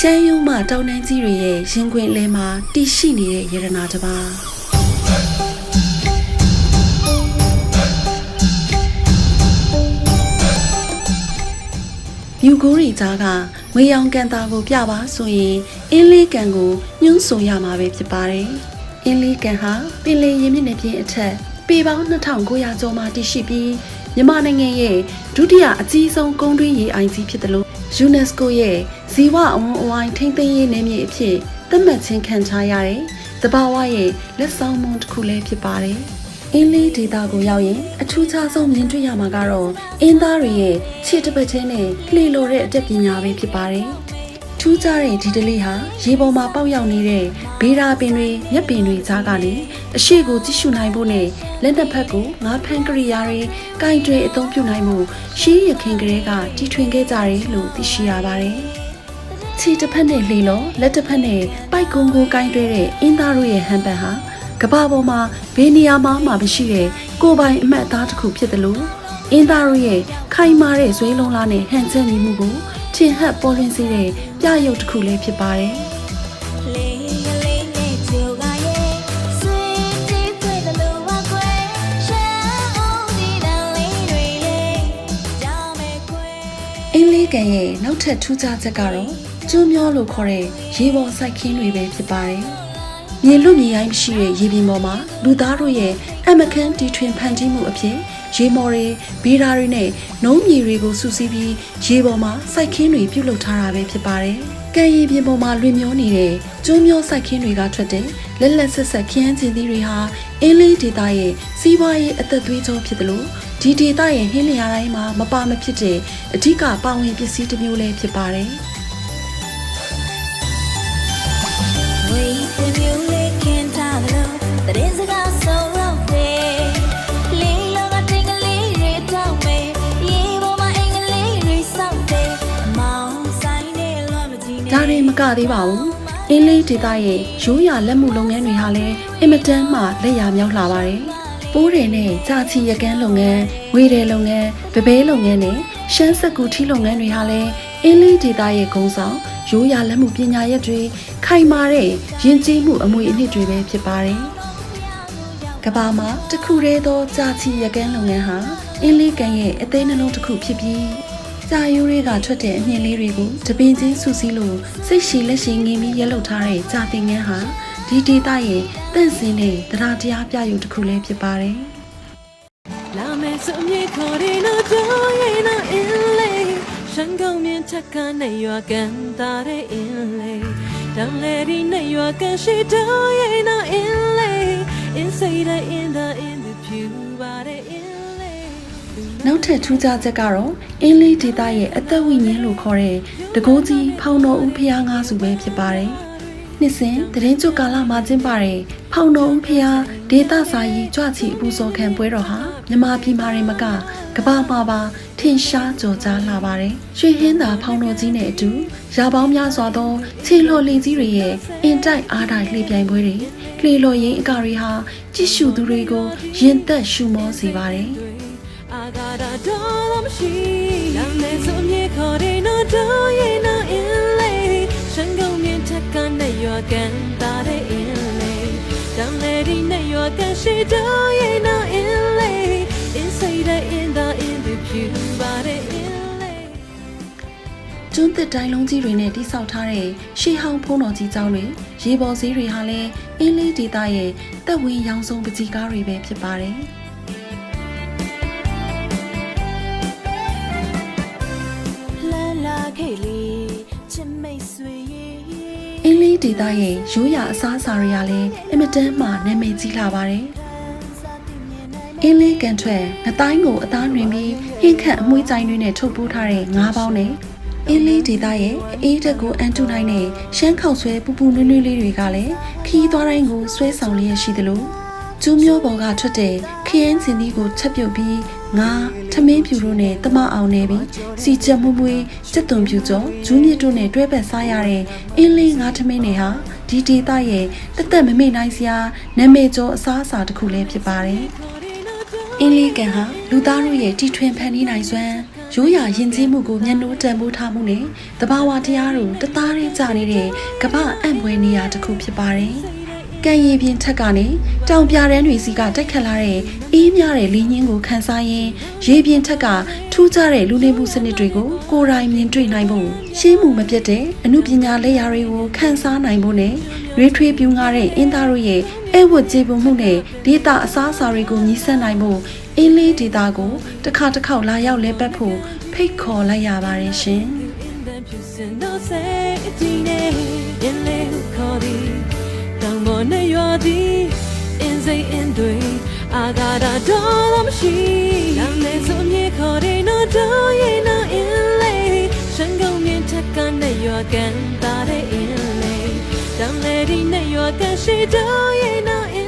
ရှမ်းရုံးမှတောင်တန်းကြီးတွေရဲ့ရင်ခွင်လဲမှာတည်ရှိနေတဲ့ရတနာတစ်ပါးယူကိုရီကြားကငွေရောင်ကန်တာကိုပြပါဆိုရင်အင်းလေးကန်ကိုညှို့ဆိုရမှာပဲဖြစ်ပါတယ်။အင်းလေးကန်ဟာပင်လယ်ရင်မြစ်နယ်ပြင်အထက်ပေပေါင်း2900ကျော်မှတည်ရှိပြီးမြန်မာနိုင်ငံရဲ့ဒုတိယအကြီးဆုံးကုန်းတွင်းရေအိုင်ကြီးဖြစ်တယ်လို့ UNESCO ရဲ့ဇီဝအဝန်းအဝိုင်းထိန်းသိမ်းရေးနယ်မြေအဖြစ်သတ်မှတ်ခြင်းခံထားရတဲ့သဘာဝရဲ့လက်ဆောင်မှုတစ်ခုလည်းဖြစ်ပါတယ်။အင်းလေးဒေသကိုရောက်ရင်အထူးခြားဆုံးမြင်တွေ့ရမှာကတော့အင်းသားတွေရဲ့ခြေတစ်ပတ်ချင်းနဲ့လှေလိုတဲ့အတတ်ပညာပဲဖြစ်ပါတယ်။ထူးခြားတဲ့ဒီတလေးဟာရေပေါ်မှာပေါက်ရောက်နေတဲ့ဘေးရာပင်တွေမြက်ပင်တွေကြားကနေအရှိကိုကြည့်ရှုနိုင်ဖို့နဲ့လက်နှစ်ဖက်ကိုငါးဖမ်းကရိယာတွေကင်တွေအသုံးပြုနိုင်မှုရှေးရခင်ကလေးကတီထွင်ခဲ့ကြတယ်လို့သိရှိရပါတယ်။ခြေတစ်ဖက်နဲ့လှေလောလက်တစ်ဖက်နဲ့ပိုက်ကုန်းကိုကင်တွဲတဲ့အင်းသားတို့ရဲ့ဟန်ပန်ဟာကဘာပေါ်မှာဘေးနေရာမှာမရှိတဲ့ကိုပိုင်အမှတ်အသားတစ်ခုဖြစ်တယ်လို့အင်းသားတို့ရဲ့ခိုင်မာတဲ့ဇွဲလုံးလားနဲ့ဟန်ချက်ညီမှုကိုထင်ဟပ်ပေါ်လွင်စေတဲ့ပြရုပ်တစ်ခုလည်းဖြစ်ပါတယ်။အင်းလေးကန်ရဲ့နောက်ထပ်ထူးခြားချက်ကတော့ကျွန်းမျောလို့ခေါ်တဲ့ရေပေါ်စိုက်ခင်းတွေပဲဖြစ်ပါတယ်။မြေလွတ်မြေရိုင်းမရှိတဲ့ရေပြင်ပေါ်မှာလူသားတို့ရဲ့အမခန်းတီထွင်ဖန်တီးမှုအဖြစ်ရေမော်တွေဘီရာတွေနဲ့နှုံးမြေတွေကိုစုစည်းပြီးရေပေါ်မှာစိုက်ခင်းတွေပြုလုပ်ထားတာပဲဖြစ်ပါတယ်။ကံရီပြင်ပေါ်မှာလွင်မျောနေတဲ့ကျွန်းမျောစိုက်ခင်းတွေကထွက်တဲ့လက်လက်ဆက်ဆက်ခင်းကျင်းသီးတွေဟာအင်းလေးဒေသရဲ့စီးပွားရေးအသက်သွေးကြောဖြစ်တယ်လို့ဒီဒေသရဲ့ဟင်းလျာတိုင်းမှာမပါမဖြစ်တဲ့အဓိကပါဝင်ပစ္စည်းတစ်မျိုးလည်းဖြစ်ပါတယ်။ဒါတွေမကသေးပါဘူး။အင်းလေးဒေသရဲ့ရိုးရာလက်မှုလုပ်ငန်းတွေဟာလည်းအင်မတန်မှလက်ရမြောက်လာပါတယ်။ပိုးတယ်နဲ့ကြာချီရကန်းလုပ်ငန်း၊ဝေတယ်လုပ်ငန်း၊ဗပဲလုပ်ငန်းနဲ့ရှမ်းစက်ကူထီလုပ်ငန်းတွေဟာလည်းအင်းလေးဒေသရဲ့ဂုဏ်ဆောင်ရိုးရာလက်မှုပညာရပ်တွေခိုင်မာတဲ့ယဉ်ကျေးမှုအမွေအနှစ်တွေပဲဖြစ်ပါတယ်။ကမ္ဘာမှာတခုတည်းသောကြာချီရကန်းလုပ်ငန်းဟာအင်းလေးကန်ရဲ့အသေးနှလုံးတစ်ခုဖြစ်ပြီးကြာရိုးတွေကထွက်တဲ့အမြင့်လေးတွေကိုတပင်ချင်းဆူဆီးလို့စိတ်ရှည်လက်ရှည်ငင်းပြီးရက်လုပ်ထားတဲ့ကြာတင်ငန်းဟာဒီဒေသရဲ့တန့်စင်တဲ့တရားတရားပြရုပ်တစ်ခုလည်းဖြစ်ပါတယ်။လာမယ်ဆိုမြေခေါ်ရင်တော့ရဲ့နော်အင်းလေးရှမ်းကုန်းမြင့်ချက်ကနေရွာကန်တာတဲ့အင်းလေးတောင်လေဒီနဲ့ရွာကန်ရှိတော့ရဲ့နော်အင်းလေး inside in the pew ပါတဲ့အင်းနောက်ထပ်ထူးခြားချက်ကတော့အင်းလေးဒေသရဲ့အသက်ဝိညာဉ်လို့ခေါ်တဲ့တကိုးကြီးဖောင်တော်ဦးဖျားငါးစုပဲဖြစ်ပါတယ်။နှစ်စဉ်တရင်ကျွတ်ကာလမှာကျင်းပတဲ့ဖောင်တော်ဦးဖျားဒေသစာရေးကြွချီအပူစော်ခံပွဲတော်ဟာမြန်မာပြည်မှာရင်မကကမ္ဘာမှာပါထင်ရှားကြော်ကြားလာပါတယ်။ရွှေဟင်းသာဖောင်တော်ကြီးနဲ့အတူရာပေါင်းများစွာသောခြေလှော်လေကြီးတွေရဲ့အင်တိုက်အားတိုက်လှေပြိုင်ပွဲတွေလှေလော်ရင်းအကာတွေဟာကြည့်ရှုသူတွေကိုရင်သက်ရှုမောစေပါတယ်။ I got a dollar machine. I'm so near calling no doing no inlay. Shango me take on your gun, that inlay. Don't let in your gun, she doing no inlay. Inside in the pew, but inlay. ကျွန်းသစ်တိုင်းလုံးကြီးတွေနဲ့တိဆောက်ထားတဲ့ရှေးဟောင်းဖုံးတော်ကြီးကျောင်းတွေရေပေါ်ဈေးတွေဟာလည်းအင်းလေးဒေသရဲ့သက်ဝင်ရောင်စုံပကြီးကားတွေပဲဖြစ်ပါတယ်။အင်းလေးဒေသရဲ့ရိုးရာအစားအစာတွေကလည်းအင်မတန်မှနာမည်ကြီးလာပါတယ်။အင်းလေးကန်ထွက်ငတိုင်းကိုအသားနှွင်ပြီးဟင်းခန့်အမွှေးကြိုင်တွေနဲ့ထုတ်ပိုးထားတဲ့ငါးပေါင်းနဲ့အင်းလေးဒေသရဲ့အေးတက်ကိုအန်တူနိုင်တဲ့ရှမ်းခောက်ဆွဲပူပူနွေ့နွေ့လေးတွေကလည်းခီးသွားတိုင်းကိုဆွဲဆောင်လျက်ရှိသလိုကျူးမျိုးပေါ်ကထွက်တဲ့ခရမ်းစင်သီးကိုချက်ပြုတ်ပြီးငါထမင်းဖြူတို့နဲ့တမအောင်နေပြီးစီချက်မွမွေးစက်သွန်ဖြူကျော်ဂျူးမြစ်တို့နဲ့တွဲပတ်စားရတဲ့အင်းလေးငါထမင်းတွေဟာဒီဒေသရဲ့တက်တက်မမေ့နိုင်စရာနာမည်ကျော်အစားအစာတစ်ခုလည်းဖြစ်ပါတယ်။အင်းလေးကန်ဟာလူသားတို့ရဲ့တီထွင်ဖန်တီးနိုင်စွမ်း ရိုးရာယဉ်ကျေးမှုကိုမျက်နှာတန်ဖိုးထားမှုနဲ့တဘာဝတရားတို့တသားရင်းကြနေတဲ့ကမ္ဘာအံ့ဖွယ်နေရာတစ်ခုဖြစ်ပါတယ်။ကံရည်ပြင်ထက်ကနေတောင်ပြတန်းတွေစီကတက်ခတ်လာတဲ့အေးမြတဲ့လင်းရင်းကိုခန်းစားရင်းရေပြင်ထက်ကထူးခြားတဲ့လူနေမှုစနစ်တွေကိုကိုယ်တိုင်မြင်တွေ့နိုင်ဖို့ရှင်းမှုမပြတ်တဲ့အမှုပညာလက်ရာတွေကိုခန်းစားနိုင်ဖို့နဲ့ရွေးထွေးပြူးငါတဲ့အင်းသားတို့ရဲ့အဲဝတ်ကျေပွန်မှုနဲ့ဒေတာအစားအစာတွေကိုညီဆက်နိုင်ဖို့အင်းလေးဒေတာကိုတစ်ခါတစ်ခေါက်လာရောက်လဲပတ်ဖို့ဖိတ်ခေါ်လိုက်ရပါတယ်ရှင် Don't let it know you're gonna